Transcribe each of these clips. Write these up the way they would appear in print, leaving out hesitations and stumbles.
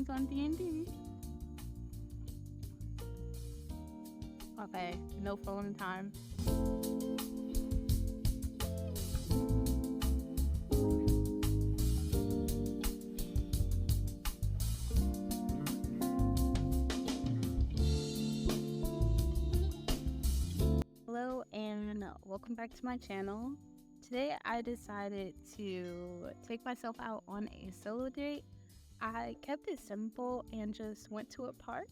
sounds on D&D. Okay, no phone time. Hello and welcome back to my channel. Today I decided to take myself out on a solo date. I kept it simple and just went to a park.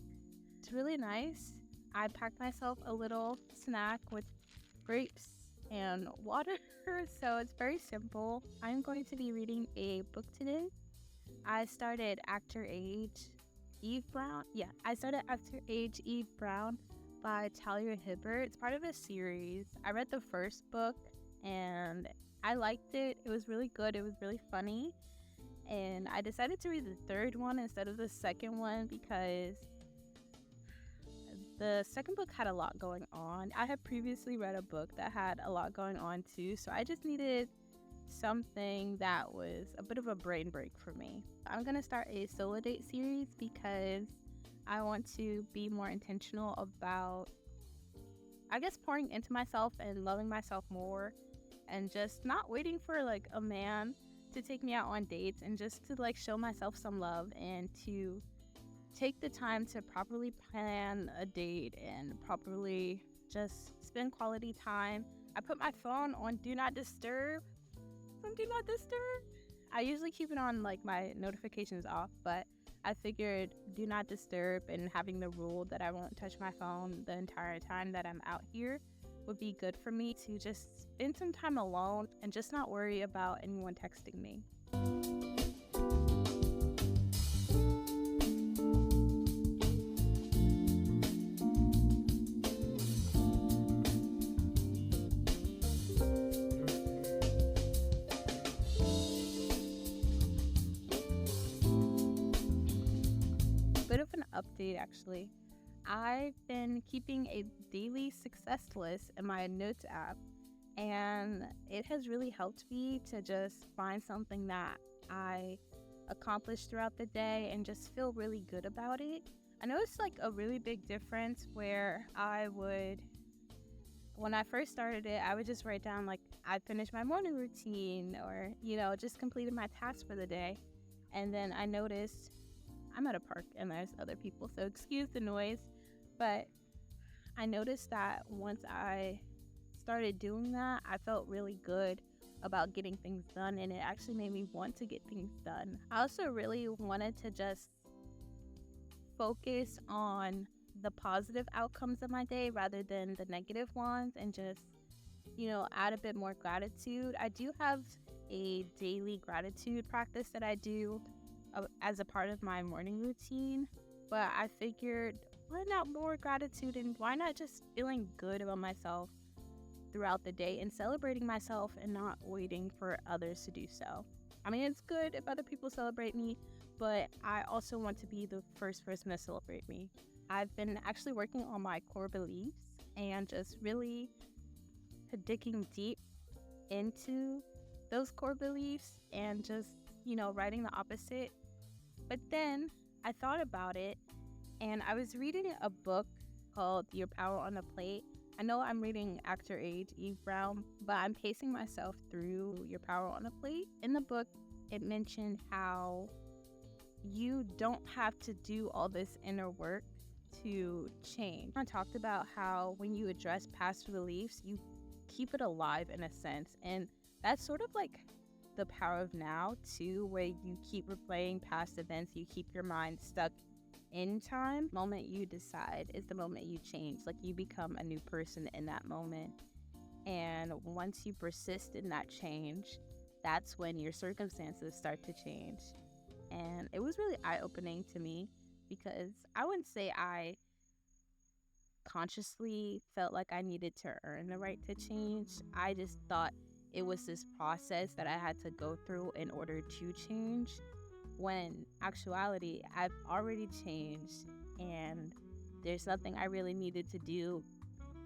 It's really nice. I packed myself a little snack with grapes and water, so it's very simple. I'm going to be reading a book today. I started After Age Eve Brown. I started After Age Eve Brown by Talia Hibbert. It's part of a series. I read the first book and I liked it. It was really good. It was really funny. And I decided to read the third one instead of the second one because the second book had a lot going on. I had previously read a book that had a lot going on too, so I just needed something that was a bit of a brain break for me. I'm going to start a solo date series because I want to be more intentional about, pouring into myself and loving myself more and just not waiting for like a man to take me out on dates and just to like show myself some love and to take the time to properly plan a date and properly just spend quality time. I put my phone on Do Not Disturb. I usually keep it on like my notifications off, but I figured Do Not Disturb and having the rule that I won't touch my phone the entire time that I'm out here would be good for me to just spend some time alone and just not worry about anyone texting me. Bit of an update actually. I've been keeping a daily success list in my notes app, and it has really helped me to just find something that I accomplished throughout the day and just feel really good about it. I know it's like a really big difference where when I first started it, I would just write down like I finished my morning routine or, just completed my tasks for the day. And then I noticed I'm at a park and there's other people, so excuse the noise. But I noticed that once I started doing that, I felt really good about getting things done, and it actually made me want to get things done. I also really wanted to just focus on the positive outcomes of my day rather than the negative ones and just, add a bit more gratitude. I do have a daily gratitude practice that I do as a part of my morning routine, but I figured why not more gratitude and why not just feeling good about myself throughout the day and celebrating myself and not waiting for others to do so. I mean, it's good if other people celebrate me, but I also want to be the first person to celebrate me. I've been actually working on my core beliefs and just really digging deep into those core beliefs and just, writing the opposite. But then I thought about it and I was reading a book called Your Power on a Plate. I know I'm reading After Age Eve Brown, but I'm pacing myself through Your Power on a Plate. In the book, it mentioned how you don't have to do all this inner work to change. I talked about how when you address past beliefs, you keep it alive in a sense. And that's sort of like the power of now too, where you keep replaying past events, you keep your mind stuck in time. The moment you decide is the moment you change. Like you become a new person in that moment. And once you persist in that change, that's when your circumstances start to change. And it was really eye-opening to me because I wouldn't say I consciously felt like I needed to earn the right to change. I just thought it was this process that I had to go through in order to change, when actuality, I've already changed and there's nothing I really needed to do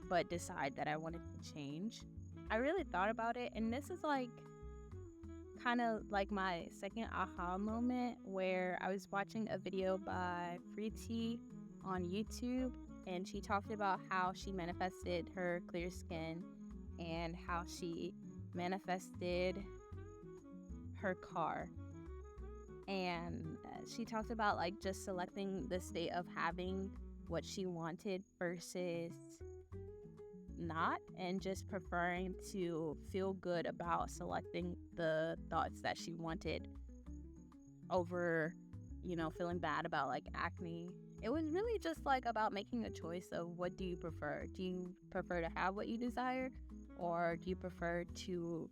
but decide that I wanted to change. I really thought about it, and this is like kind of like my second aha moment, where I was watching a video by Free on YouTube, and she talked about how she manifested her clear skin and how she manifested her car. And she talked about like just selecting the state of having what she wanted versus not, and just preferring to feel good about selecting the thoughts that she wanted over, feeling bad about like acne. It was really just like about making a choice of what do you prefer. Do you prefer to have what you desire, or do you prefer to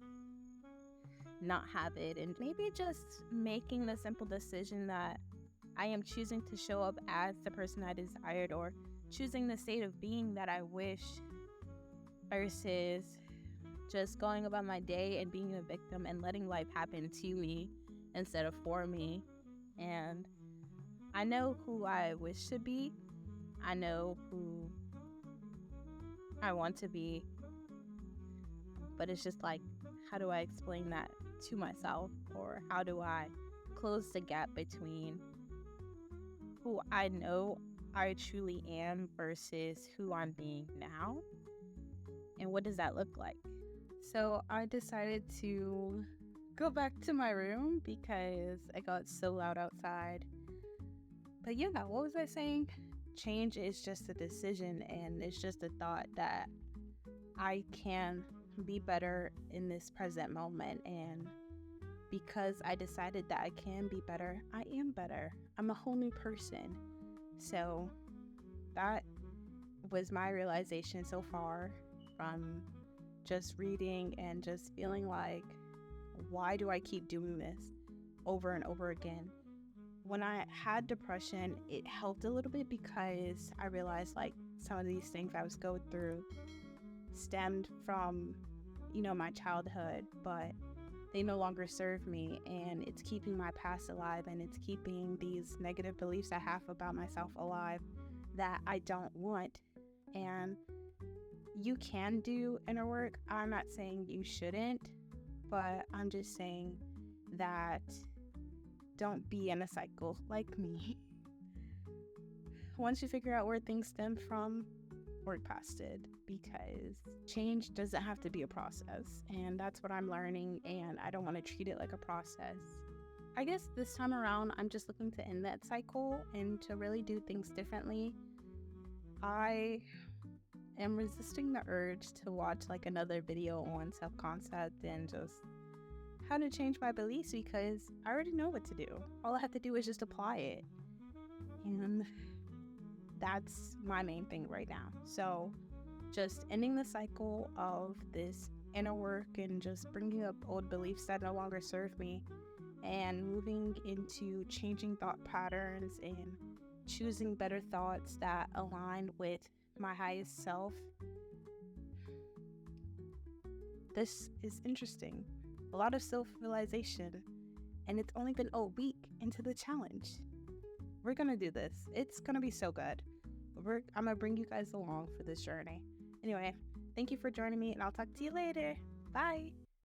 not have it? And maybe just making the simple decision that I am choosing to show up as the person I desired, or choosing the state of being that I wish, versus just going about my day and being a victim and letting life happen to me instead of for me. And I know who I wish to be. I know who I want to be. But it's just like, how do I explain that to myself? Or how do I close the gap between who I know I truly am versus who I'm being now? And what does that look like? So I decided to go back to my room because it got so loud outside. But yeah, what was I saying? Change is just a decision, and it's just a thought that I can be better in this present moment. And because I decided that I can be better, I am better. I'm a whole new person. So that was my realization so far from just reading and just feeling like, why do I keep doing this over and over again? When I had depression, it helped a little bit because I realized like some of these things I was going through stemmed from, my childhood, but they no longer serve me, and it's keeping my past alive, and it's keeping these negative beliefs I have about myself alive that I don't want. And you can do inner work. I'm not saying you shouldn't, but I'm just saying that don't be in a cycle like me. Once you figure out where things stem from, work past it, because change doesn't have to be a process, and that's what I'm learning, and I don't want to treat it like a process. I guess this time around, I'm just looking to end that cycle and to really do things differently. I am resisting the urge to watch like another video on self-concept and just how to change my beliefs, because I already know what to do. All I have to do is just apply it, and that's my main thing right now. So just ending the cycle of this inner work and just bringing up old beliefs that no longer serve me, and moving into changing thought patterns and choosing better thoughts that align with my highest self. This is interesting. A lot of self-realization, and it's only been a week into the challenge. We're gonna do this. It's gonna be so good. I'm gonna bring you guys along for this journey. Anyway, thank you for joining me, and I'll talk to you later. Bye.